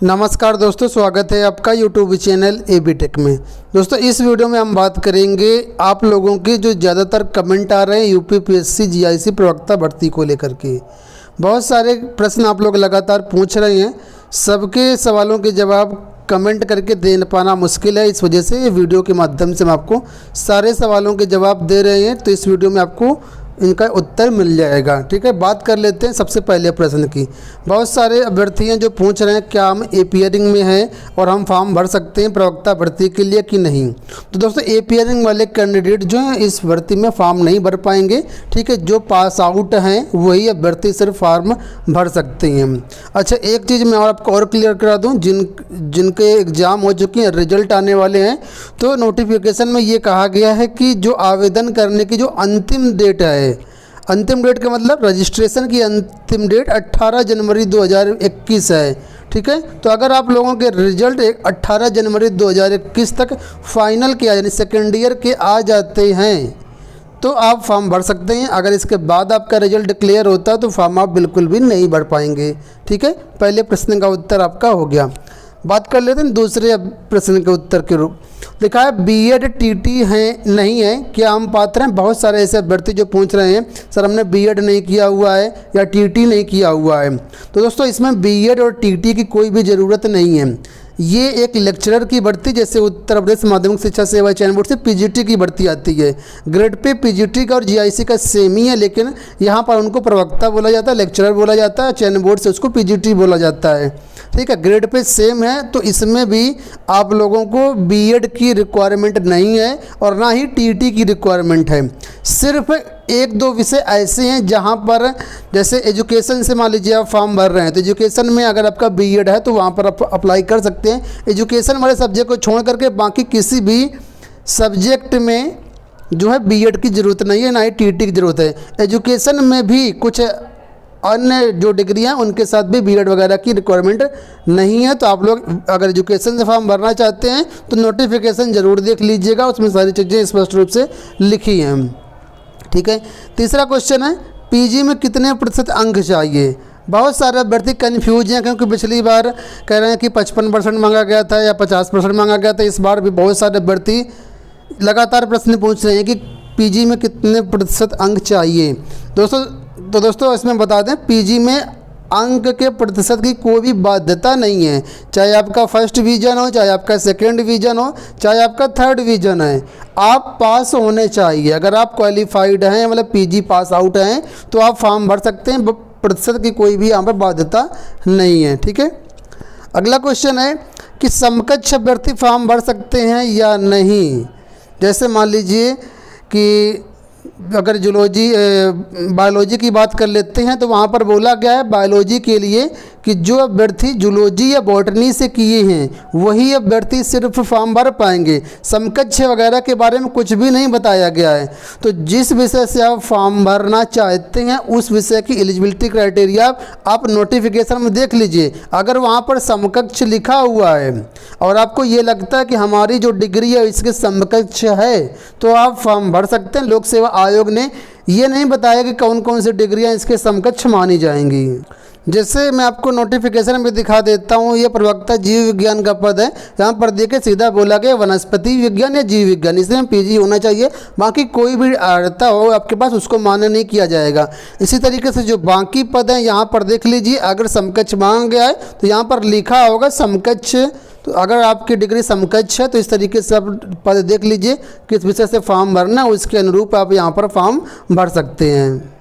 नमस्कार दोस्तों, स्वागत है आपका यूट्यूब चैनल एबी टेक में। दोस्तों इस वीडियो में हम बात करेंगे आप लोगों के जो ज़्यादातर कमेंट आ रहे हैं यूपीपीएससी जीआईसी प्रवक्ता भर्ती को लेकर के। बहुत सारे प्रश्न आप लोग लगातार पूछ रहे हैं, सबके सवालों के जवाब कमेंट करके दे पाना मुश्किल है। इस वजह से ये वीडियो के माध्यम से हम आपको सारे सवालों के जवाब दे रहे हैं, तो इस वीडियो में आपको इनका उत्तर मिल जाएगा। ठीक है, बात कर लेते हैं सबसे पहले प्रश्न की। बहुत सारे अभ्यर्थी हैं जो पूछ रहे हैं क्या हम एपीयरिंग में हैं और हम फॉर्म भर सकते हैं प्रवक्ता भर्ती के लिए कि नहीं। तो दोस्तों एपीयरिंग वाले कैंडिडेट जो हैं इस भर्ती में फॉर्म नहीं भर पाएंगे। ठीक है, जो पास आउट हैं वही अभ्यर्थी सिर्फ फॉर्म भर सकते हैं। अच्छा, एक चीज़ मैं आपको और क्लियर करा दूँ, जिनके एग्ज़ाम हो चुके हैं, रिजल्ट आने वाले हैं, तो नोटिफिकेशन में ये कहा गया है कि जो आवेदन करने की जो अंतिम डेट है, अंतिम डेट का मतलब रजिस्ट्रेशन की अंतिम डेट 18 जनवरी 2021 है। ठीक है, तो अगर आप लोगों के रिजल्ट 18 जनवरी 2021 तक फाइनल के यानी सेकेंड ईयर के आ जाते हैं तो आप फॉर्म भर सकते हैं। अगर इसके बाद आपका रिजल्ट क्लियर होता है तो फॉर्म आप बिल्कुल भी नहीं भर पाएंगे। ठीक है, पहले प्रश्न का उत्तर आपका हो गया। बात कर लेते हैं दूसरे प्रश्न के उत्तर के रूप। लिखा है बीएड टीटी है नहीं है, क्या हम पात्र हैं। बहुत सारे ऐसे अभ्यर्थी जो पूछ रहे हैं सर हमने बीएड नहीं किया हुआ है या टीटी नहीं किया हुआ है। तो दोस्तों इसमें बीएड और टीटी की कोई भी ज़रूरत नहीं है। ये एक लेक्चरर की भर्ती, जैसे उत्तर प्रदेश माध्यमिक शिक्षा सेवा चयन बोर्ड से पीजीटी की भर्ती आती है। ग्रेड पे पीजीटी का और जीआईसी का सेम ही है, लेकिन यहाँ पर उनको प्रवक्ता बोला जाता है, लेक्चरर बोला जाता है, चयन बोर्ड से उसको पीजीटी बोला जाता है। ठीक है, ग्रेड पे सेम है, तो इसमें भी आप लोगों को बीएड की रिक्वायरमेंट नहीं है और ना ही टीटी की रिक्वायरमेंट है। सिर्फ एक दो विषय ऐसे हैं जहाँ पर, जैसे एजुकेशन से मान लीजिए आप फॉर्म भर रहे हैं, तो एजुकेशन में अगर आपका बीएड है तो वहाँ पर आप अप्लाई कर सकते हैं। एजुकेशन वाले सब्जेक्ट को छोड़ करके बाकी किसी भी सब्जेक्ट में जो है बीएड की ज़रूरत नहीं है, ना ही टीटी की ज़रूरत है। एजुकेशन में भी कुछ अन्य जो डिग्रियां उनके साथ भी बीएड वगैरह की रिक्वायरमेंट नहीं है। तो आप लोग अगर एजुकेशन से फॉर्म भरना चाहते हैं तो नोटिफिकेशन ज़रूर देख लीजिएगा, उसमें सारी चीज़ें स्पष्ट रूप से लिखी हैं। ठीक है, तीसरा क्वेश्चन है पीजी में कितने प्रतिशत अंक चाहिए। बहुत सारे अभ्यर्थी कन्फ्यूज हैं, क्योंकि पिछली बार कह रहे हैं कि 55% मांगा गया था या 50% मांगा गया था। इस बार भी बहुत सारे अभ्यर्थी लगातार प्रश्न पूछ रहे हैं कि पीजी में कितने प्रतिशत अंक चाहिए। दोस्तों इसमें बता दें, पीजी में अंक के प्रतिशत की कोई भी बाध्यता नहीं है। चाहे आपका फर्स्ट डिवीज़न हो, चाहे आपका सेकंड डिवीज़न हो, चाहे आपका थर्ड डिवीज़न है, आप पास होने चाहिए। अगर आप क्वालिफाइड हैं, मतलब पीजी पास आउट हैं, तो आप फॉर्म भर सकते हैं। प्रतिशत की कोई भी यहाँ पर बाध्यता नहीं है। ठीक है, अगला क्वेश्चन है कि समकक्ष अभ्यर्थी फॉर्म भर सकते हैं या नहीं। जैसे मान लीजिए कि अगर बायोलॉजी की बात कर लेते हैं, तो वहाँ पर बोला गया है बायोलॉजी के लिए कि जो अभ्यर्थी जूलॉजी या बॉटनी से किए हैं वही अभ्यर्थी सिर्फ फॉर्म भर पाएंगे। समकक्ष वगैरह के बारे में कुछ भी नहीं बताया गया है। तो जिस विषय से आप फॉर्म भरना चाहते हैं उस विषय की एलिजिबिलिटी क्राइटेरिया आप नोटिफिकेशन में देख लीजिए। अगर वहाँ पर समकक्ष लिखा हुआ है और आपको ये लगता है कि हमारी जो डिग्री है इसके समकक्ष है, तो आप फॉर्म भर सकते हैं। लोक सेवा आयोग ने ये नहीं बताया कि कौन कौन सी डिग्रियां इसके समकक्ष मानी जाएंगी। जैसे मैं आपको नोटिफिकेशन में दिखा देता हूँ, ये प्रवक्ता जीव विज्ञान का पद है। यहाँ पर देखिए सीधा बोला गया वनस्पति विज्ञान या जीव विज्ञान, इसमें पीजी होना चाहिए। बाकी कोई भी अर्हता हो आपके पास उसको मान्य नहीं किया जाएगा। इसी तरीके से जो बाकी पद हैं यहाँ पर देख लीजिए, अगर समकक्ष मांगा गया है तो यहाँ पर लिखा होगा समकक्ष। तो अगर आपकी डिग्री समकक्ष है तो इस तरीके से आप पद देख लीजिए किस विषय से फॉर्म भरना, उसके अनुरूप आप यहाँ पर फॉर्म भर सकते हैं।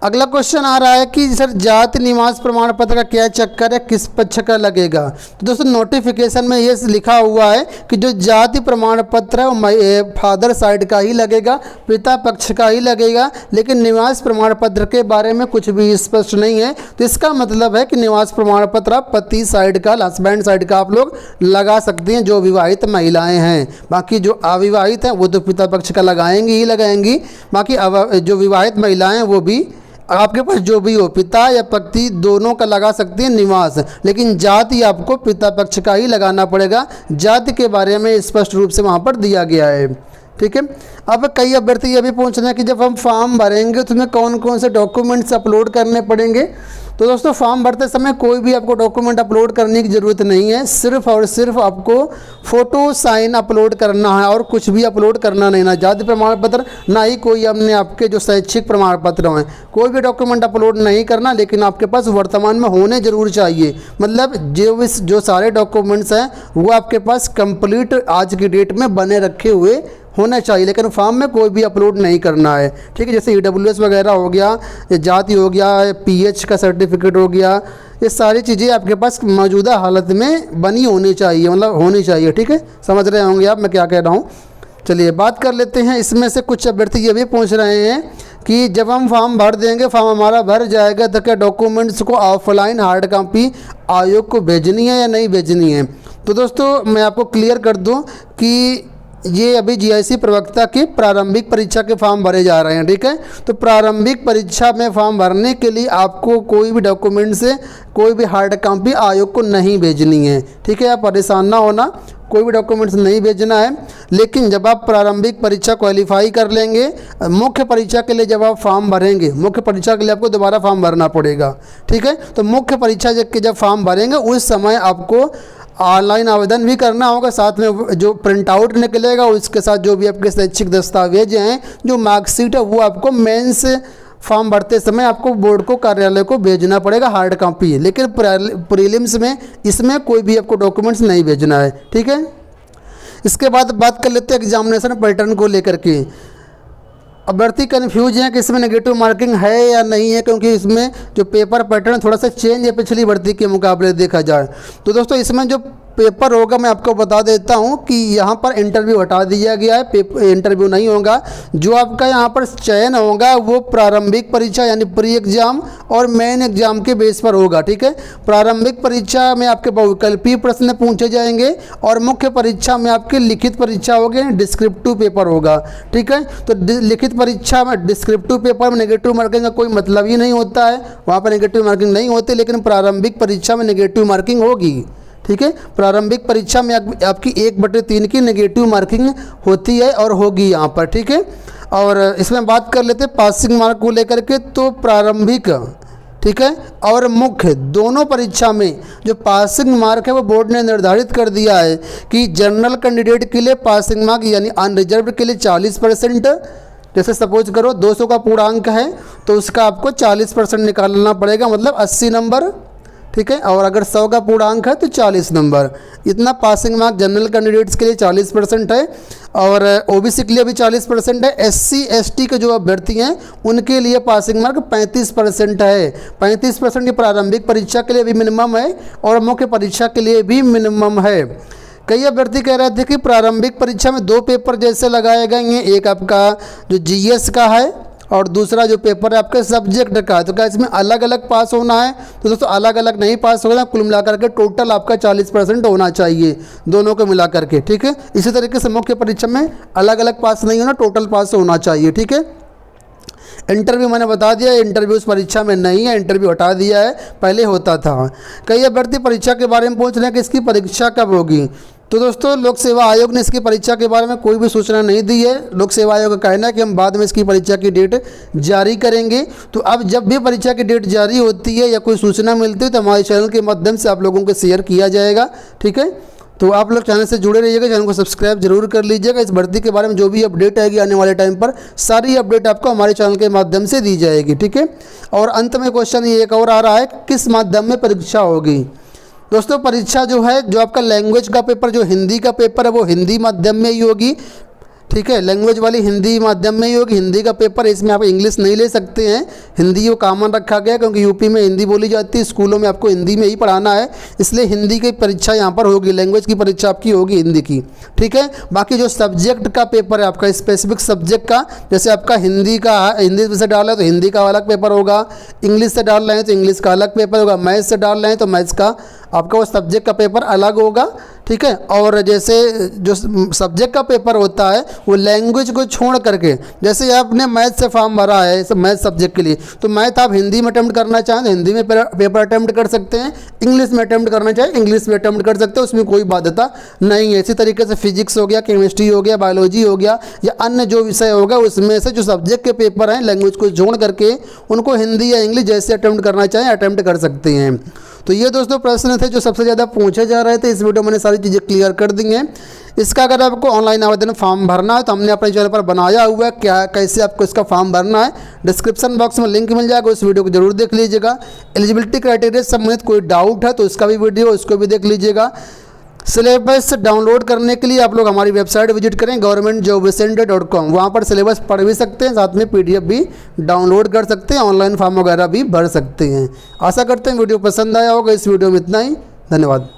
अगला क्वेश्चन आ रहा है कि सर जाति निवास प्रमाण पत्र का क्या चक्कर है, किस पक्ष का लगेगा। तो दोस्तों नोटिफिकेशन में ये लिखा हुआ है कि जो जाति प्रमाण पत्र है वो फादर साइड का ही लगेगा, पिता पक्ष का ही लगेगा, लेकिन निवास प्रमाण पत्र के बारे में कुछ भी स्पष्ट नहीं है। तो इसका मतलब है कि निवास प्रमाण पत्र आप पति साइड का, हस्बैंड साइड का आप लोग लगा सकते हैं, जो विवाहित महिलाएँ हैं। बाकी जो अविवाहित हैं वो तो पिता पक्ष का लगाएंगी ही लगाएंगी। बाकी जो विवाहित महिलाएँ हैं वो भी आपके पास जो भी हो, पिता या पति दोनों का लगा सकते हैं निवास, लेकिन जाति आपको पिता पक्ष का ही लगाना पड़ेगा। जाति के बारे में स्पष्ट रूप से वहाँ पर दिया गया है। ठीक है। अब कई अभ्यर्थी ये भी पूछ रहे हैं कि जब हम फॉर्म भरेंगे तो उसमें कौन कौन से डॉक्यूमेंट्स अपलोड करने पड़ेंगे। तो दोस्तों फॉर्म भरते समय कोई भी आपको डॉक्यूमेंट अपलोड करने की ज़रूरत नहीं है, सिर्फ और सिर्फ आपको फ़ोटो साइन अपलोड करना है और कुछ भी अपलोड करना नहीं, ना जाति प्रमाण पत्र, ना ही कोई हमने आपके जो शैक्षिक प्रमाण पत्र हैं, कोई भी डॉक्यूमेंट अपलोड नहीं करना। लेकिन आपके पास वर्तमान में होने ज़रूर चाहिए, मतलब जो सारे डॉक्यूमेंट्स हैं वो आपके पास कंप्लीट आज की डेट में बने रखे हुए होना चाहिए, लेकिन फॉर्म में कोई भी अपलोड नहीं करना है। ठीक है, जैसे EWS वगैरह हो गया, जाति हो गया, PH का सर्टिफिकेट हो गया, ये सारी चीज़ें आपके पास मौजूदा हालत में बनी होनी चाहिए, मतलब होनी चाहिए। ठीक है, समझ रहे होंगे आप मैं क्या कह रहा हूँ। चलिए बात कर लेते हैं। इसमें से कुछ अभ्यर्थी ये भी पूछ रहे हैं कि जब हम फॉर्म भर देंगे, फॉर्म हमारा भर जाएगा, तो क्या डॉक्यूमेंट्स को ऑफलाइन हार्ड कॉपी आयोग को भेजनी है या नहीं भेजनी है। तो दोस्तों मैं आपको क्लियर कर दूँ कि ये अभी GIC प्रवक्ता की प्रारंभिक परीक्षा के फॉर्म भरे जा रहे हैं। ठीक है, तो प्रारंभिक परीक्षा में फॉर्म भरने के लिए आपको कोई भी डॉक्यूमेंट से कोई भी हार्ड कॉपी आयोग को नहीं भेजनी है। ठीक है, आप परेशान ना होना, कोई भी डॉक्यूमेंट्स नहीं भेजना है। लेकिन जब आप प्रारंभिक परीक्षा क्वालिफाई कर लेंगे, मुख्य परीक्षा के लिए जब आप फॉर्म भरेंगे, मुख्य परीक्षा के लिए आपको दोबारा फॉर्म भरना पड़ेगा। ठीक है, तो मुख्य परीक्षा जब फॉर्म भरेंगे उस समय आपको ऑनलाइन आवेदन भी करना होगा, साथ में जो प्रिंट आउट निकलेगा उसके साथ जो भी आपके शैक्षिक दस्तावेज हैं, जो मार्कशीट है, वो आपको मेंस फॉर्म भरते समय आपको बोर्ड को कार्यालय को भेजना पड़ेगा हार्ड कॉपी। लेकिन प्रीलिम्स में इसमें कोई भी आपको डॉक्यूमेंट्स नहीं भेजना है। ठीक है, इसके बाद बात कर लेते हैं एग्जामिनेशन पैटर्न को लेकर के। अभ्यर्थी कन्फ्यूज हैं कि इसमें नेगेटिव मार्किंग है या नहीं है, क्योंकि इसमें जो पेपर पैटर्न थोड़ा सा चेंज है पिछली भर्ती के मुकाबले देखा जाए तो। दोस्तों इसमें जो पेपर होगा मैं आपको बता देता हूं कि यहाँ पर इंटरव्यू हटा दिया गया है, इंटरव्यू नहीं होगा। जो आपका यहाँ पर चयन होगा वो प्रारंभिक परीक्षा यानी प्री एग्जाम और मेन एग्जाम के बेस पर होगा। ठीक है, प्रारंभिक परीक्षा में आपके बहुविकल्पीय प्रश्न पूछे जाएंगे और मुख्य परीक्षा में आपकी लिखित परीक्षा होगी, डिस्क्रिप्टिव पेपर होगा। ठीक है, तो लिखित परीक्षा में डिस्क्रिप्टिव पेपर में नेगेटिव मार्किंग का कोई मतलब ही नहीं होता है, वहाँ पर नेगेटिव मार्किंग नहीं होती, लेकिन प्रारंभिक परीक्षा में नेगेटिव मार्किंग होगी। ठीक है, प्रारंभिक परीक्षा में आपकी 1/3 की नेगेटिव मार्किंग होती है और होगी यहाँ पर। ठीक है, और इसमें बात कर लेते हैं पासिंग मार्क को लेकर के। तो प्रारंभिक, ठीक है, और मुख्य दोनों परीक्षा में जो पासिंग मार्क है वो बोर्ड ने निर्धारित कर दिया है कि जनरल कैंडिडेट के लिए पासिंग मार्क यानी अनरिजर्व्ड के लिए 40%। जैसे सपोज करो 200 का पूर्णांक है तो उसका आपको 40% निकालना पड़ेगा, मतलब 80 नंबर। ठीक है, और अगर 100 का पूर्णांक है तो 40 नंबर। इतना पासिंग मार्क जनरल कैंडिडेट्स के लिए 40% है और OBC के लिए भी 40% है। SC ST के जो अभ्यर्थी हैं उनके लिए पासिंग मार्क 35% है। 35% की प्रारंभिक परीक्षा के लिए भी मिनिमम है और मुख्य परीक्षा के लिए भी मिनिमम है। कई अभ्यर्थी कह रहे थे कि प्रारंभिक परीक्षा में 2 पेपर जैसे लगाए गए हैं, एक आपका जो GS का है और दूसरा जो पेपर है आपके सब्जेक्ट का है। तो क्या इसमें अलग अलग पास होना है? तो दोस्तों अलग अलग नहीं पास होना, कुल मिलाकर के टोटल आपका 40% होना चाहिए दोनों को मिला करके। ठीक है, इसी तरीके से मुख्य परीक्षा में अलग अलग पास नहीं होना, टोटल पास होना चाहिए। ठीक है, इंटरव्यू मैंने बता दिया, इंटरव्यू उस परीक्षा में नहीं है, इंटरव्यू हटा दिया है, पहले होता था। कई अभ्यर्थी परीक्षा के बारे में पूछ रहे हैं कि इसकी परीक्षा कब होगी। तो दोस्तों लोक सेवा आयोग ने इसकी परीक्षा के बारे में कोई भी सूचना नहीं दी है। लोक सेवा आयोग का कहना है कि हम बाद में इसकी परीक्षा की डेट जारी करेंगे। तो अब जब भी परीक्षा की डेट जारी होती है या कोई सूचना मिलती है तो हमारे चैनल के माध्यम से आप लोगों को शेयर किया जाएगा। ठीक है, तो आप लोग चैनल से जुड़े रहिएगा, चैनल को सब्सक्राइब जरूर कर लीजिएगा। इस भर्ती के बारे में जो भी अपडेट आएगी आने वाले टाइम पर सारी अपडेट आपको हमारे चैनल के माध्यम से दी जाएगी। ठीक है, और अंत में क्वेश्चन ये एक और आ रहा है, किस माध्यम में परीक्षा होगी। दोस्तों परीक्षा जो है, जो आपका लैंग्वेज का पेपर, जो हिंदी का पेपर है वो हिंदी माध्यम में ही होगी। ठीक है, लैंग्वेज वाली हिंदी माध्यम में ही होगी। हिंदी का पेपर है, इसमें आप इंग्लिश नहीं ले सकते हैं, हिंदी को कॉमन रखा गया क्योंकि यूपी में हिंदी बोली जाती है, स्कूलों में आपको हिंदी में ही पढ़ाना है, इसलिए हिंदी की परीक्षा यहाँ पर होगी। लैंग्वेज की परीक्षा आपकी होगी हिंदी की। ठीक है, बाकी जो सब्जेक्ट का पेपर है आपका स्पेसिफिक सब्जेक्ट का, जैसे आपका हिंदी का, हिंदी से डाल रहे हैं तो हिंदी का अलग पेपर होगा, इंग्लिश से डाल रहे हैं तो इंग्लिश का अलग पेपर होगा, मैथ्स से डाल रहे हैं तो मैथ्स का आपका वो सब्जेक्ट का पेपर अलग होगा, ठीक है। और जैसे जो सब्जेक्ट का पेपर होता है वो लैंग्वेज को छोड़ करके, जैसे आपने मैथ से फॉर्म भरा है मैथ सब्जेक्ट के लिए, तो मैथ आप हिंदी में अटैम्प्ट करना चाहें तो हिंदी में पेपर अटैम्प्ट कर सकते हैं, इंग्लिश में अटैम्प्ट करना चाहें इंग्लिश में अटैम्प्ट कर सकते हैं, उसमें कोई बाध्यता नहीं है। इसी तरीके से फिजिक्स हो गया, केमिस्ट्री हो गया, बायोलॉजी हो गया या अन्य जो विषय होगा उसमें से जो सब्जेक्ट के पेपर हैं लैंग्वेज को जोड़ करके उनको हिंदी या इंग्लिश जैसे अटैम्प्ट करना चाहें अटैम्प्ट कर सकते हैं। तो ये दोस्तों प्रश्न थे जो सबसे ज़्यादा पूछे जा रहे थे। इस वीडियो में मैंने सारी चीज़ें क्लियर कर दी हैं। इसका अगर आपको ऑनलाइन आवेदन फॉर्म भरना है तो हमने अपने चैनल पर बनाया हुआ है, क्या कैसे आपको इसका फॉर्म भरना है, डिस्क्रिप्शन बॉक्स में लिंक मिल जाएगा, उस वीडियो को जरूर देख लीजिएगा। एलिजिबिलिटी क्राइटेरिया से संबंधित कोई डाउट है तो उसका भी वीडियो उसको भी देख लीजिएगा। सिलेबस डाउनलोड करने के लिए आप लोग हमारी वेबसाइट विजिट करें governmentjobcenter.com, वहाँ पर सिलेबस पढ़ भी सकते हैं, साथ में PDF भी डाउनलोड कर सकते हैं, ऑनलाइन फॉर्म वगैरह भी भर सकते हैं। आशा करते हैं वीडियो पसंद आया होगा। इस वीडियो में इतना ही, धन्यवाद।